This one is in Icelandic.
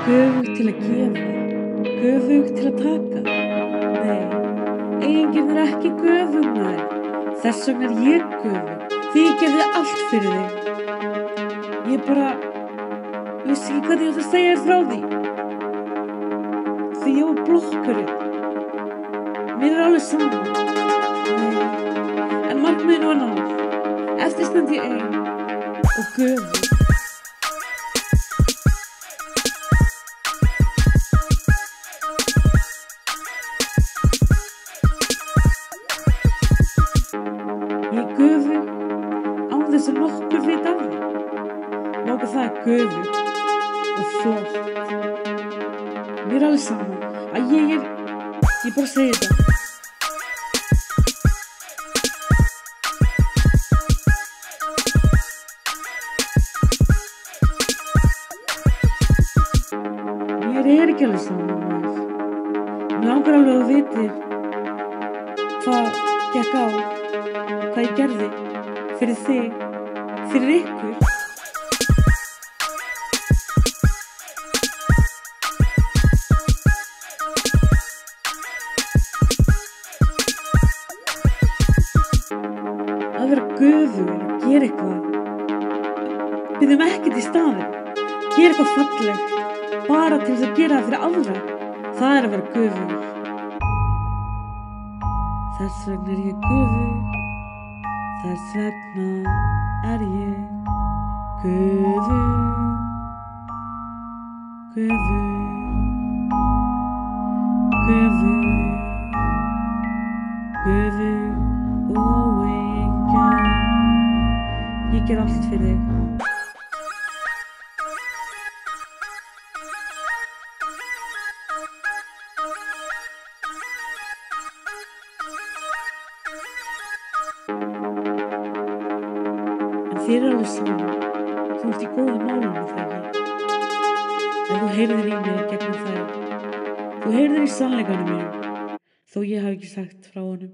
Göfug til að gefa, göfug til að taka. Nei, eigingirn er ekki göfug maður. Þess vegna er ég göfug, því ég gerði allt fyrir þig. Ég bara vissi ekki hvað ég átti að segja þér frá því. Því ég var blokkurinn. Mér er alveg saman. Nei, en markmiðinu var náð. Eftir stend ég ein og göfug. Ég er göfug án þess að nokkur veit af því. Nógu það er göfug og flott. Mér er alveg saman að ég bara segi þetta. Mér er ekki alveg saman maður. Mér langar alveg að vita hvað gekk á, hvað ég gerði fyrir þig, fyrir ykkur. Að vera göfugur, gera eitthvað, biðjum ekkert í staðinn, gera eitthvað fallegt, bara til þess að gera það fyrir aðra, það er að vera göfugur. Þess vegna er ég göfug, þess vegna er ég göfug, göfug, göfug, göfug og engin. Ég ger allt fyrir þig. En þér er alveg saman, þú ert í góðum málum með það ekki. En þú heyrðir í mér gegnum þær. Þú heyrðir í sannleikanum mínum, þó ég hafi ekki sagt frá honum.